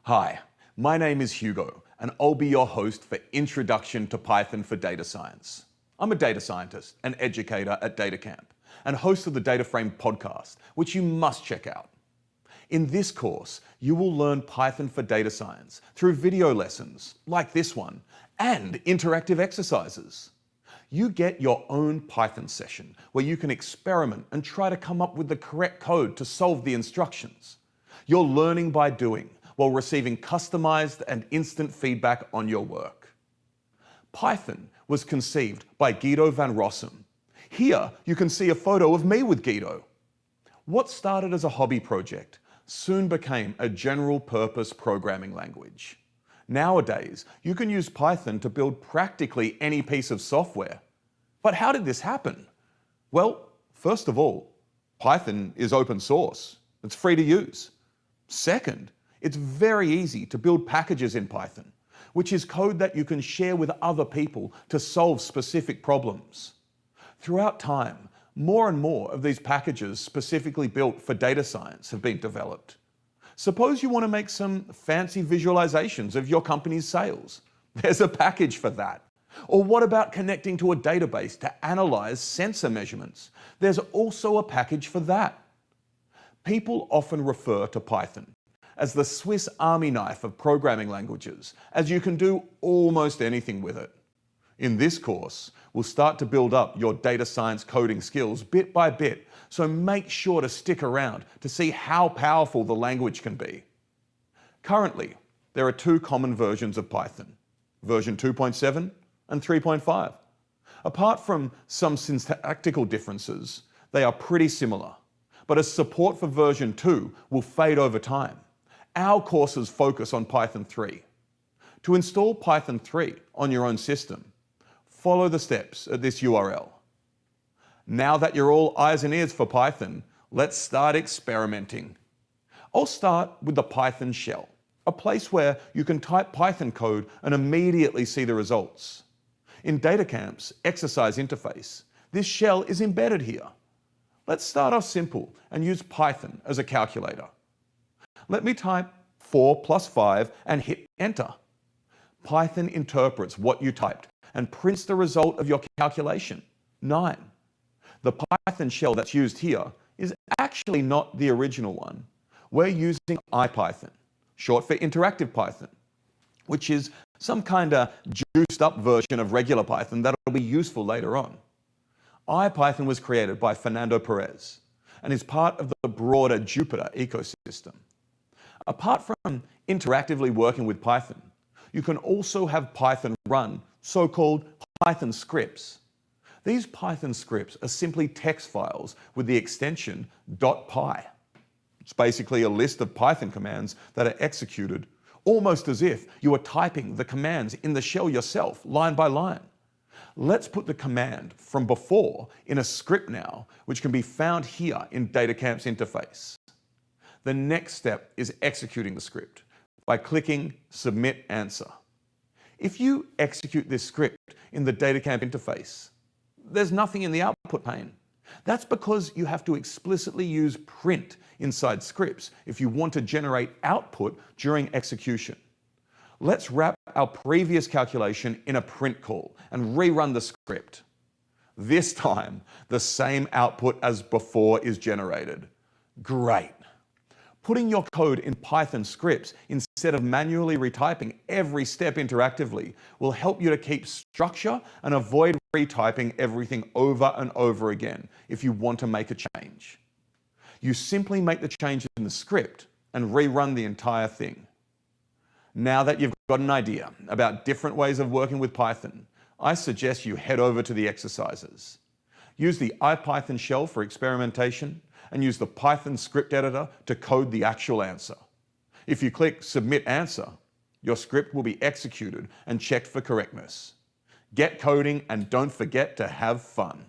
Hi, my name is Hugo, and I'll be your host for Introduction to Python for Data Science. I'm a data scientist and educator at DataCamp, and host of the DataFrame podcast, which you must check out. In this course, you will learn Python for data science through video lessons, like this one, and interactive exercises. You get your own Python session where you can experiment and try to come up with the correct code to solve the instructions. You're learning by doing, while receiving customized and instant feedback on your work. Python was conceived by Guido van Rossum. Here you can see a photo of me with Guido. What started as a hobby project soon became a general-purpose programming language. Nowadays, you can use Python to build practically any piece of software. But how did this happen? Well, first of all, Python is open source. It's free to use. Second, it's very easy to build packages in Python, which is code that you can share with other people to solve specific problems. Throughout time, more and more of these packages specifically built for data science have been developed. Suppose you want to make some fancy visualizations of your company's sales. There's a package for that. Or what about connecting to a database to analyze sensor measurements? There's also a package for that. People often refer to Python as the Swiss Army knife of programming languages, as you can do almost anything with it. In this course, we'll start to build up your data science coding skills bit by bit, so make sure to stick around to see how powerful the language can be. Currently, there are two common versions of Python, version 2.7 and 3.5. Apart from some syntactical differences, they are pretty similar, but as support for version 2 will fade over time, our courses focus on Python 3. To install Python 3 on your own system, follow the steps at this URL. Now that you're all eyes and ears for Python, let's start experimenting. I'll start with the Python shell, a place where you can type Python code and immediately see the results. In DataCamp's exercise interface, this shell is embedded here. Let's start off simple and use Python as a calculator. Let me type 4 plus 5 and hit enter. Python interprets what you typed and prints the result of your calculation, 9. The Python shell that's used here is actually not the original one. We're using IPython, short for interactive Python, which is some kind of juiced up version of regular Python that'll be useful later on. IPython was created by Fernando Perez and is part of the broader Jupyter ecosystem. Apart from interactively working with Python, you can also have Python run so-called Python scripts. These Python scripts are simply text files with the extension .py. It's basically a list of Python commands that are executed almost as if you are typing the commands in the shell yourself, line by line. Let's put the command from before in a script now, which can be found here in DataCamp's interface. The next step is executing the script by clicking Submit Answer. If you execute this script in the DataCamp interface, there's nothing in the output pane. That's because you have to explicitly use print inside scripts if you want to generate output during execution. Let's wrap our previous calculation in a print call and rerun the script. This time, the same output as before is generated. Great. Putting your code in Python scripts instead of manually retyping every step interactively will help you to keep structure and avoid retyping everything over and over again if you want to make a change. You simply make the change in the script and rerun the entire thing. Now that you've got an idea about different ways of working with Python, I suggest you head over to the exercises. Use the IPython shell for experimentation and use the Python script editor to code the actual answer. If you click Submit Answer, your script will be executed and checked for correctness. Get coding and don't forget to have fun.